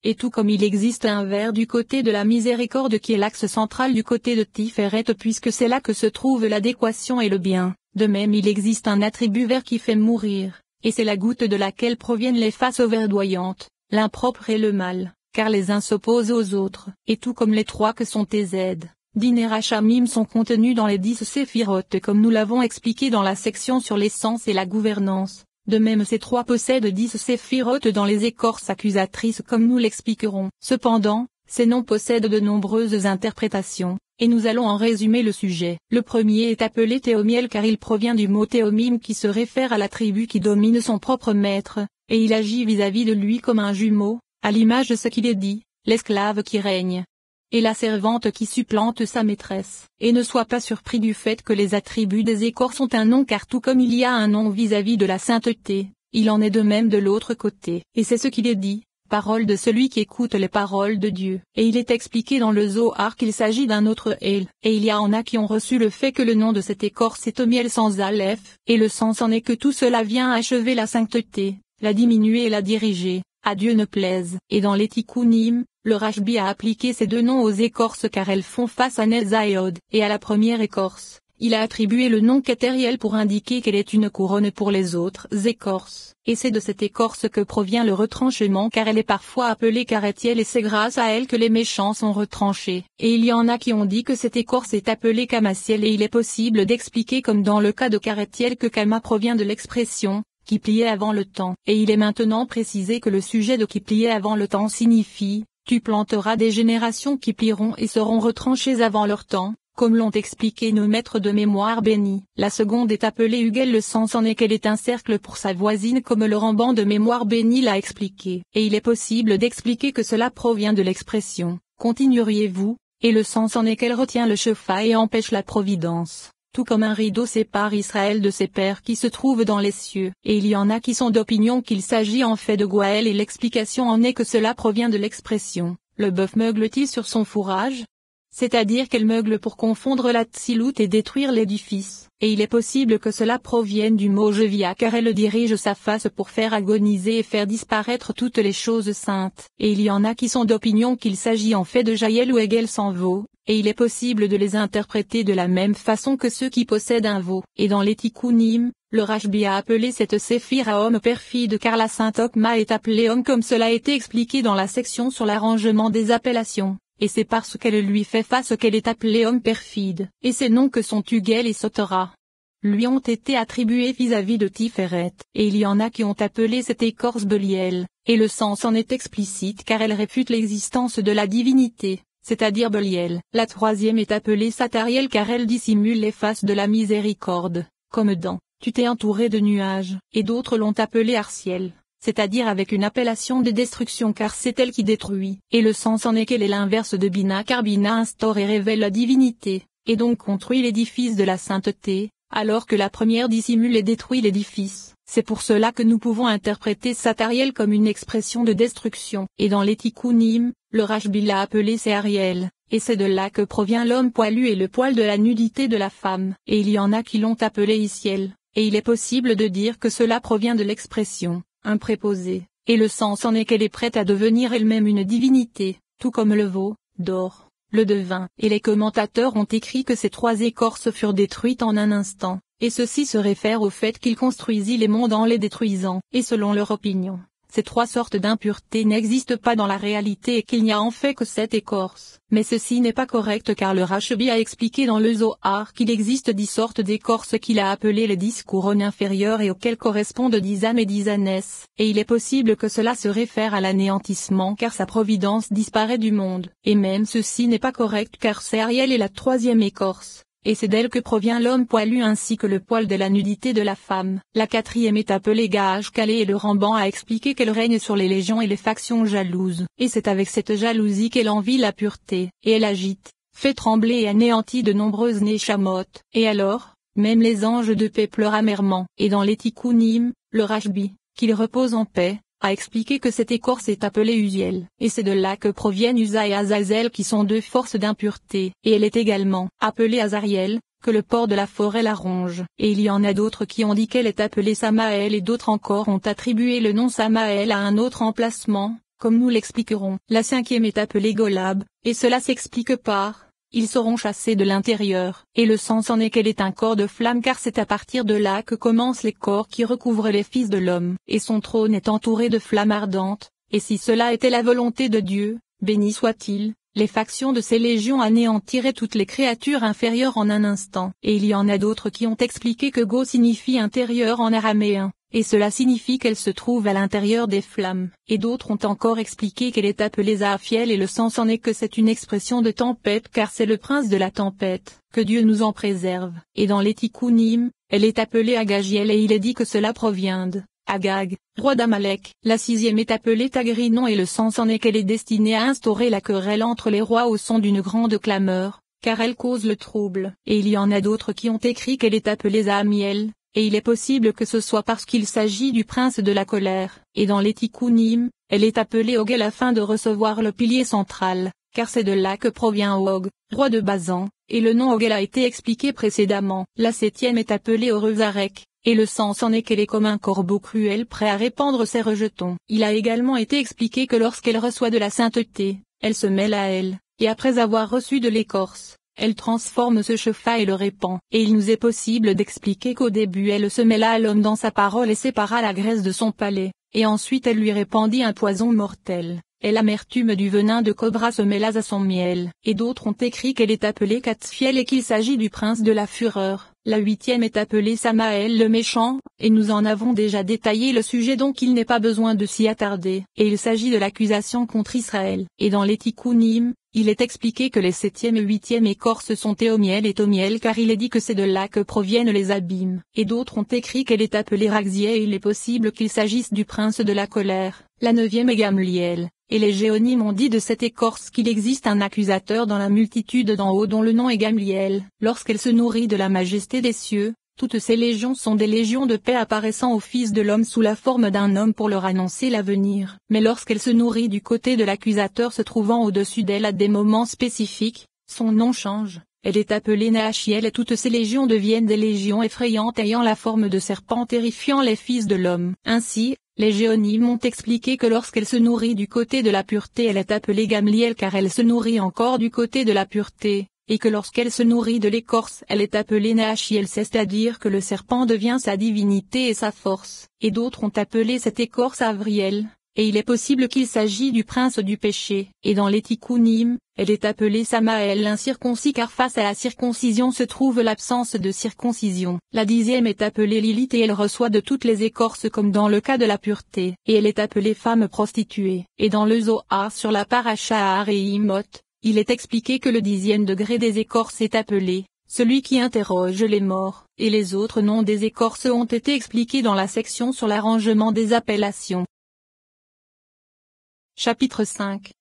Et tout comme il existe un vers du côté de la miséricorde qui est l'axe central du côté de Tiferet puisque c'est là que se trouve l'adéquation et le bien, de même il existe un attribut vert qui fait mourir, et c'est la goutte de laquelle proviennent les faces verdoyantes, l'impropre et le mal, car les uns s'opposent aux autres, et tout comme les trois que sont Tz, Din et Rachamim sont contenus dans les 10 séphirotes comme nous l'avons expliqué dans la section sur l'essence et la gouvernance. De même ces trois possèdent 10 séphirotes dans les écorces accusatrices comme nous l'expliquerons. Cependant, ces noms possèdent de nombreuses interprétations, et nous allons en résumer le sujet. Le premier est appelé Théomiel car il provient du mot Théomim qui se réfère à la tribu qui domine son propre maître, et il agit vis-à-vis de lui comme un jumeau, à l'image de ce qu'il est dit, l'esclave qui règne. Et la servante qui supplante sa maîtresse. Et ne sois pas surpris du fait que les attributs des écorces ont un nom car tout comme il y a un nom vis-à-vis de la sainteté, il en est de même de l'autre côté. Et c'est ce qu'il est dit, parole de celui qui écoute les paroles de Dieu. Et il est expliqué dans le Zohar qu'il s'agit d'un autre El. Et il y en a qui ont reçu le fait que le nom de cette écorce est Omiel sans Aleph, et le sens en est que tout cela vient achever la sainteté, la diminuer et la diriger. À Dieu ne plaise. Et dans les Tikkunim, le Rashbi a appliqué ces deux noms aux écorces car elles font face à Nelzaïod, et à la première écorce, il a attribué le nom Ketériel pour indiquer qu'elle est une couronne pour les autres écorces. Et c'est de cette écorce que provient le retranchement car elle est parfois appelée Karétiel et c'est grâce à elle que les méchants sont retranchés. Et il y en a qui ont dit que cette écorce est appelée Kamaciel et il est possible d'expliquer comme dans le cas de Karétiel que Kama provient de l'expression qui pliait avant le temps. Et il est maintenant précisé que le sujet de qui pliait avant le temps signifie, tu planteras des générations qui plieront et seront retranchées avant leur temps, comme l'ont expliqué nos maîtres de mémoire bénis. La seconde est appelée Ugel, le sens en est qu'elle est un cercle pour sa voisine comme le Ramban de mémoire béni l'a expliqué. Et il est possible d'expliquer que cela provient de l'expression, continueriez-vous, et le sens en est qu'elle retient le chefa et empêche la providence. Tout comme un rideau sépare Israël de ses pères qui se trouvent dans les cieux. Et il y en a qui sont d'opinion qu'il s'agit en fait de Goël et l'explication en est que cela provient de l'expression, le bœuf meugle-t-il sur son fourrage? C'est-à-dire qu'elle meugle pour confondre la tsilout et détruire l'édifice. Et il est possible que cela provienne du mot jevia car elle dirige sa face pour faire agoniser et faire disparaître toutes les choses saintes. Et il y en a qui sont d'opinion qu'il s'agit en fait de Jaël ou Hegel sans veau. Et il est possible de les interpréter de la même façon que ceux qui possèdent un veau. Et dans les Tikkunim, le Rashbi a appelé cette séphir à homme perfide car la sainte Okma est appelée homme comme cela a été expliqué dans la section sur l'arrangement des appellations. Et c'est parce qu'elle lui fait face qu'elle est appelée homme perfide. Et ces noms que sont Ugel et Sotora lui ont été attribués vis-à-vis de Tiferet. Et il y en a qui ont appelé cette écorce Beliel. Et le sens en est explicite car elle réfute l'existence de la divinité. C'est-à-dire Beliel. La troisième est appelée Satariel car elle dissimule les faces de la miséricorde, comme dans « Tu t'es entouré de nuages », et d'autres l'ont appelée Arciel, c'est-à-dire avec une appellation de destruction car c'est elle qui détruit, et le sens en est qu'elle est l'inverse de Bina car Bina instaure et révèle la divinité, et donc construit l'édifice de la sainteté, alors que la première dissimule et détruit l'édifice. C'est pour cela que nous pouvons interpréter Satariel comme une expression de destruction. Et dans les Tikkunim, le Rashbi l'a appelé Séariel, et c'est de là que provient l'homme poilu et le poil de la nudité de la femme. Et il y en a qui l'ont appelé Isiel, et il est possible de dire que cela provient de l'expression, un préposé, et le sens en est qu'elle est prête à devenir elle-même une divinité, tout comme le veau, d'or, le devin. Et les commentateurs ont écrit que ces trois écorces furent détruites en un instant. Et ceci se réfère au fait qu'il construisit les mondes en les détruisant. Et selon leur opinion, ces trois sortes d'impuretés n'existent pas dans la réalité et qu'il n'y a en fait que 7 écorces. Mais ceci n'est pas correct car le Rashbi a expliqué dans le Zohar qu'il existe 10 sortes d'écorces qu'il a appelées les 10 couronnes inférieures et auxquelles correspondent 10 âmes et 10 ânesses. Et il est possible que cela se réfère à l'anéantissement car sa providence disparaît du monde. Et même ceci n'est pas correct car Séariel est la troisième écorce. Et c'est d'elle que provient l'homme poilu ainsi que le poil de la nudité de la femme. La quatrième est appelée Gage Calais et le Ramban a expliqué qu'elle règne sur les légions et les factions jalouses. Et c'est avec cette jalousie qu'elle envie la pureté. Et elle agite, fait trembler et anéantit de nombreuses Neshamot. Et alors, même les anges de paix pleurent amèrement. Et dans les Tikkunim, le Rashbi, qu'il repose en paix, a expliqué que cette écorce est appelée Uziel, et c'est de là que proviennent Uza et Azazel qui sont 2 forces d'impureté, et elle est également appelée Azariel, que le porc de la forêt la ronge. Et il y en a d'autres qui ont dit qu'elle est appelée Samaël et d'autres encore ont attribué le nom Samaël à un autre emplacement, comme nous l'expliquerons. La cinquième est appelée Golab, et cela s'explique par ils seront chassés de l'intérieur. Et le sens en est qu'elle est un corps de flamme car c'est à partir de là que commencent les corps qui recouvrent les fils de l'homme. Et son trône est entouré de flammes ardentes, et si cela était la volonté de Dieu, béni soit-il, les factions de ces légions anéantiraient toutes les créatures inférieures en un instant. Et il y en a d'autres qui ont expliqué que Go signifie intérieur en araméen, et cela signifie qu'elle se trouve à l'intérieur des flammes. Et d'autres ont encore expliqué qu'elle est appelée Zaafiel et le sens en est que c'est une expression de tempête car c'est le prince de la tempête, que Dieu nous en préserve. Et dans les Tikkunim, elle est appelée Agagiel et il est dit que cela provient de Agag, roi d'Amalek. La sixième est appelée Tagrinon et le sens en est qu'elle est destinée à instaurer la querelle entre les rois au son d'une grande clameur, car elle cause le trouble. Et il y en a d'autres qui ont écrit qu'elle est appelée Zaamiel, et il est possible que ce soit parce qu'il s'agit du prince de la colère. Et dans les Tikkunim, elle est appelée Ogel afin de recevoir le pilier central, car c'est de là que provient Og, roi de Bazan, et le nom Ogel a été expliqué précédemment. La septième est appelée Oruzarek, et le sens en est qu'elle est comme un corbeau cruel prêt à répandre ses rejetons. Il a également été expliqué que lorsqu'elle reçoit de la sainteté, elle se mêle à elle, et après avoir reçu de l'écorce, elle transforme ce chefa et le répand. Et il nous est possible d'expliquer qu'au début elle se mêla à l'homme dans sa parole et sépara la graisse de son palais, et ensuite elle lui répandit un poison mortel. Et l'amertume du venin de cobra se mêla à son miel. Et d'autres ont écrit qu'elle est appelée Katsfiel et qu'il s'agit du prince de la fureur. La huitième est appelée Samaël le méchant, et nous en avons déjà détaillé le sujet donc il n'est pas besoin de s'y attarder. Et il s'agit de l'accusation contre Israël. Et dans les Tikkunim, il est expliqué que les septième et huitième écorces sont Théomiel et Thomiel car il est dit que c'est de là que proviennent les abîmes. Et d'autres ont écrit qu'elle est appelée Raxiel et il est possible qu'il s'agisse du prince de la colère. La neuvième est Gamliel. Et les géonymes ont dit de cette écorce qu'il existe un accusateur dans la multitude d'en haut dont le nom est Gamliel. Lorsqu'elle se nourrit de la majesté des cieux, toutes ces légions sont des légions de paix apparaissant au Fils de l'homme sous la forme d'un homme pour leur annoncer l'avenir. Mais lorsqu'elle se nourrit du côté de l'accusateur se trouvant au-dessus d'elle à des moments spécifiques, son nom change. Elle est appelée Nahachiel et toutes ces légions deviennent des légions effrayantes ayant la forme de serpents terrifiant les fils de l'homme. Ainsi, les géonymes ont expliqué que lorsqu'elle se nourrit du côté de la pureté elle est appelée Gamliel car elle se nourrit encore du côté de la pureté, et que lorsqu'elle se nourrit de l'écorce elle est appelée Nahachiel c'est-à-dire que le serpent devient sa divinité et sa force. Et d'autres ont appelé cette écorce Avriel, et il est possible qu'il s'agit du prince du péché. Et dans les Tikkunim, elle est appelée Samaël l'incirconcis car face à la circoncision se trouve l'absence de circoncision. La dixième est appelée Lilith et elle reçoit de toutes les écorces comme dans le cas de la pureté. Et elle est appelée femme prostituée. Et dans le Zohar sur la paracha Areimot, il est expliqué que le 10e degré des écorces est appelé celui qui interroge les morts, et les autres noms des écorces ont été expliqués dans la section sur l'arrangement des appellations. Chapitre 5.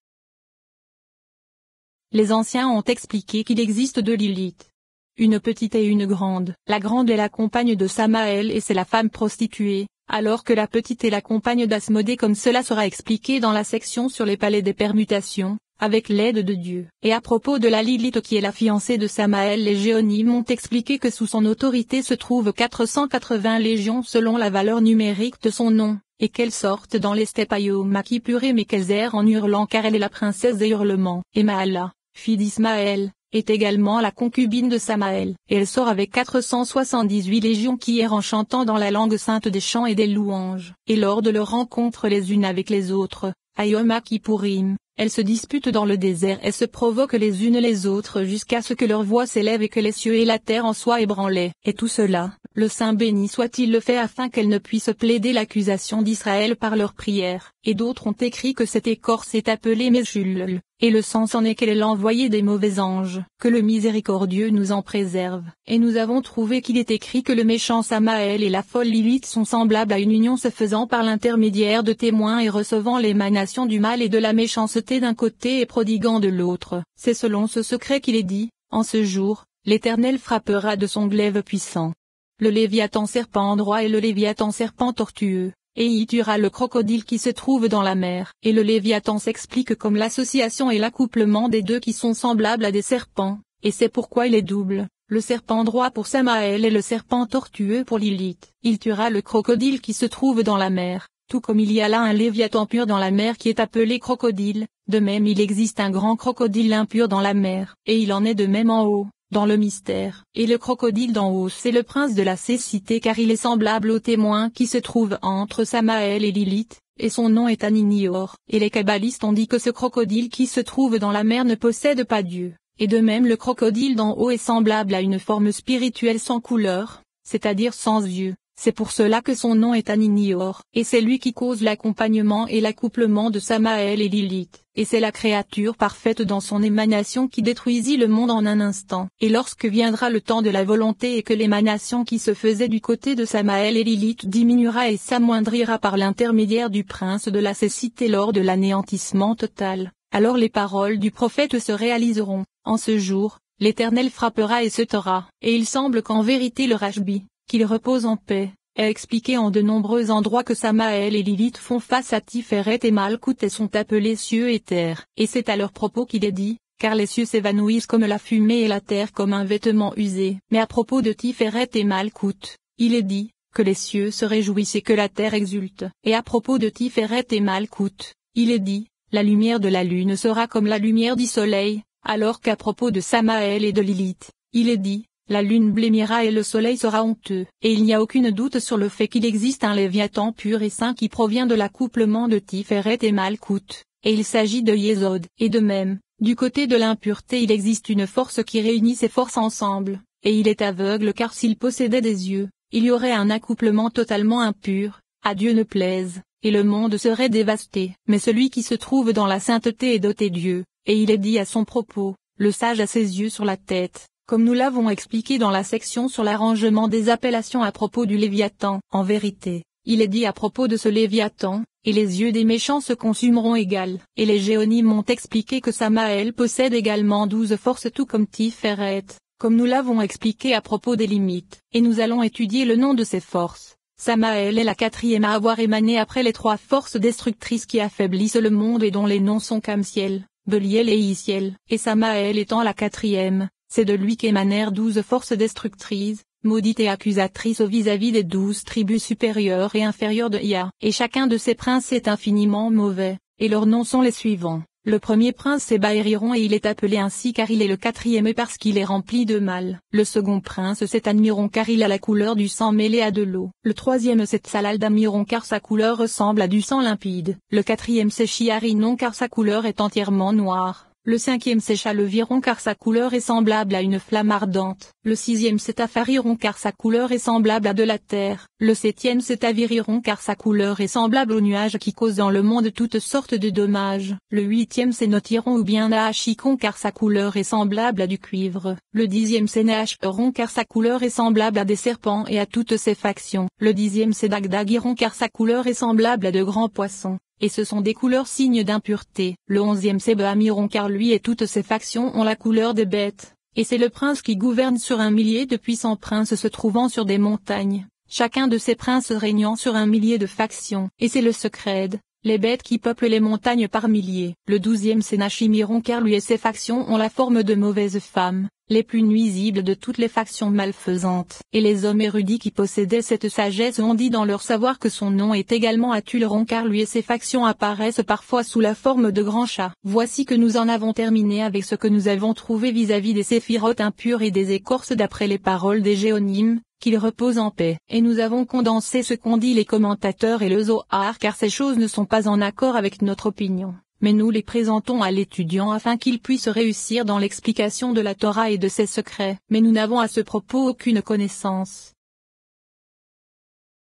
Les anciens ont expliqué qu'il existe deux Lilith. Une petite et une grande. La grande est la compagne de Samaël et c'est la femme prostituée, alors que la petite est la compagne d'Asmodée comme cela sera expliqué dans la section sur les palais des permutations, avec l'aide de Dieu. Et à propos de la Lilith qui est la fiancée de Samaël les géonymes ont expliqué que sous son autorité se trouvent 480 légions selon la valeur numérique de son nom, et qu'elles sortent dans les steppes Ayoma qui purée mais qu'elles errent en hurlant car elle est la princesse des hurlements. Et Maala, fille d'Ismaël, est également la concubine de Samaël, et elle sort avec 478 légions qui errent en chantant dans la langue sainte des chants et des louanges. Et lors de leur rencontre les unes avec les autres, Ayoma Kippourim, elles se disputent dans le désert et se provoquent les unes les autres jusqu'à ce que leur voix s'élève et que les cieux et la terre en soient ébranlés. Et tout cela, le Saint béni soit-il le fait afin qu'elles ne puissent plaider l'accusation d'Israël par leurs prières. Et d'autres ont écrit que cette écorce est appelée Meshulel, et le sens en est qu'elle est l'envoyée des mauvais anges, que le miséricordieux nous en préserve. Et nous avons trouvé qu'il est écrit que le méchant Samaël et la folle Lilith sont semblables à une union se faisant par l'intermédiaire de témoins et recevant l'émanation du mal et de la méchanceté d'un côté et prodiguant de l'autre. C'est selon ce secret qu'il est dit, en ce jour, l'Éternel frappera de son glaive puissant le Léviathan serpent droit et le Léviathan serpent tortueux, et il tuera le crocodile qui se trouve dans la mer. Et le Léviathan s'explique comme l'association et l'accouplement des deux qui sont semblables à des serpents, et c'est pourquoi il est double, le serpent droit pour Samaël et le serpent tortueux pour Lilith. Il tuera le crocodile qui se trouve dans la mer, tout comme il y a là un léviathan pur dans la mer qui est appelé crocodile, de même il existe un grand crocodile impur dans la mer, et il en est de même en haut, dans le mystère. Et le crocodile d'en haut c'est le prince de la cécité car il est semblable au témoin qui se trouve entre Samaël et Lilith, et son nom est Aninior. Et les kabbalistes ont dit que ce crocodile qui se trouve dans la mer ne possède pas Dieu, et de même le crocodile d'en haut est semblable à une forme spirituelle sans couleur, c'est-à-dire sans yeux. C'est pour cela que son nom est Aninior, et c'est lui qui cause l'accompagnement et l'accouplement de Samaël et Lilith, et c'est la créature parfaite dans son émanation qui détruisit le monde en un instant. Et lorsque viendra le temps de la volonté et que l'émanation qui se faisait du côté de Samaël et Lilith diminuera et s'amoindrira par l'intermédiaire du prince de la cécité lors de l'anéantissement total, alors les paroles du prophète se réaliseront. En ce jour, l'Éternel frappera et se taira. Et il semble qu'en vérité le Rashbi, qu'il repose en paix, a expliqué en de nombreux endroits que Samaël et Lilith font face à Tiferet et Malkout et sont appelés cieux et terre. Et c'est à leur propos qu'il est dit, car les cieux s'évanouissent comme la fumée et la terre comme un vêtement usé. Mais à propos de Tiferet et Malkout, il est dit, que les cieux se réjouissent et que la terre exulte. Et à propos de Tiferet et Malkout, il est dit, la lumière de la lune sera comme la lumière du soleil, alors qu'à propos de Samaël et de Lilith, il est dit, la lune blêmira et le soleil sera honteux. Et il n'y a aucune doute sur le fait qu'il existe un léviathan pur et saint qui provient de l'accouplement de Tiferet et Malkout, et il s'agit de Yésod. Et de même, du côté de l'impureté il existe une force qui réunit ces forces ensemble, et il est aveugle car s'il possédait des yeux, il y aurait un accouplement totalement impur, à Dieu ne plaise, et le monde serait dévasté. Mais celui qui se trouve dans la sainteté est doté Dieu, et il est dit à son propos, le sage a ses yeux sur la tête. Comme nous l'avons expliqué dans la section sur l'arrangement des appellations à propos du Léviathan, en vérité, il est dit à propos de ce Léviathan, et les yeux des méchants se consumeront égal. Et les géonymes ont expliqué que Samaël possède également 12 forces tout comme Tiferet, comme nous l'avons expliqué à propos des limites. Et nous allons étudier le nom de ces forces. Samaël est la quatrième à avoir émané après les 3 forces destructrices qui affaiblissent le monde et dont les noms sont Kamsiel, Beliel et Isiel. Et Samaël étant la quatrième, c'est de lui qu'émanèrent 12 forces destructrices, maudites et accusatrices vis-à-vis des 12 tribus supérieures et inférieures de Ia. Et chacun de ces princes est infiniment mauvais, et leurs noms sont les suivants. Le premier prince c'est Baériron et il est appelé ainsi car il est le quatrième et parce qu'il est rempli de mal. Le second prince c'est Admiron car il a la couleur du sang mêlé à de l'eau. Le troisième c'est Tsalal d'Admiron car sa couleur ressemble à du sang limpide. Le quatrième c'est Chiarinon car sa couleur est entièrement noire. Le cinquième c'est Chaleviron car sa couleur est semblable à une flamme ardente. Le sixième c'est Afariron car sa couleur est semblable à de la terre. Le septième c'est Aviriron car sa couleur est semblable aux nuages qui causent dans le monde toutes sortes de dommages. Le huitième c'est Notiron ou bien Nahachikon car sa couleur est semblable à du cuivre. Le dixième c'est Nahacheron car sa couleur est semblable à des serpents et à toutes ses factions. Le dixième c'est Dagdagiron car sa couleur est semblable à de grands poissons. Et ce sont des couleurs signes d'impureté. Le 11e c'est Bahamiron car lui et toutes ses factions ont la couleur des bêtes, et c'est le prince qui gouverne sur 1 millier de puissants princes se trouvant sur des montagnes, chacun de ces princes régnant sur 1 millier de factions, et c'est le Secred, les bêtes qui peuplent les montagnes par milliers. Le 12e c'est Nachimiron car lui et ses factions ont la forme de mauvaises femmes, les plus nuisibles de toutes les factions malfaisantes. Et les hommes érudits qui possédaient cette sagesse ont dit dans leur savoir que son nom est également Atuleron car lui et ses factions apparaissent parfois sous la forme de grands chats. Voici que nous en avons terminé avec ce que nous avons trouvé vis-à-vis des séphirotes impures et des écorces d'après les paroles des géonymes, qu'ils reposent en paix. Et nous avons condensé ce qu'ont dit les commentateurs et le Zohar car ces choses ne sont pas en accord avec notre opinion. Mais nous les présentons à l'étudiant afin qu'il puisse réussir dans l'explication de la Torah et de ses secrets. Mais nous n'avons à ce propos aucune connaissance.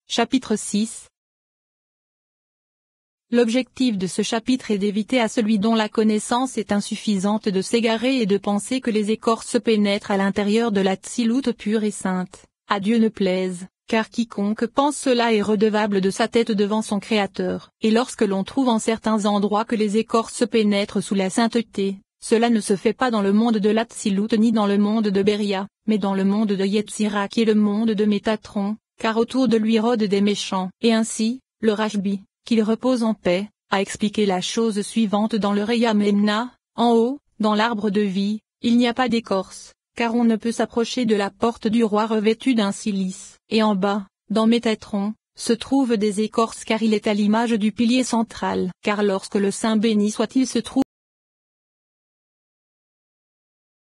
Chapitre 6. L'objectif de ce chapitre est d'éviter à celui dont la connaissance est insuffisante de s'égarer et de penser que les écorces pénètrent à l'intérieur de la Tsiloute pure et sainte. À Dieu ne plaise. Car quiconque pense cela est redevable de sa tête devant son Créateur. Et lorsque l'on trouve en certains endroits que les écorces pénètrent sous la sainteté, cela ne se fait pas dans le monde de l'Atsilut ni dans le monde de Beria, mais dans le monde de Yetzira qui est le monde de Métatron, car autour de lui rôdent des méchants. Et ainsi, le Rashbi, qu'il repose en paix, a expliqué la chose suivante dans le Reya Memna, en haut, dans l'arbre de vie, il n'y a pas d'écorce. Car on ne peut s'approcher de la porte du roi revêtu d'un cilice, et en bas, dans Métatron, se trouvent des écorces car il est à l'image du pilier central. Car lorsque le Saint béni soit-il se trouve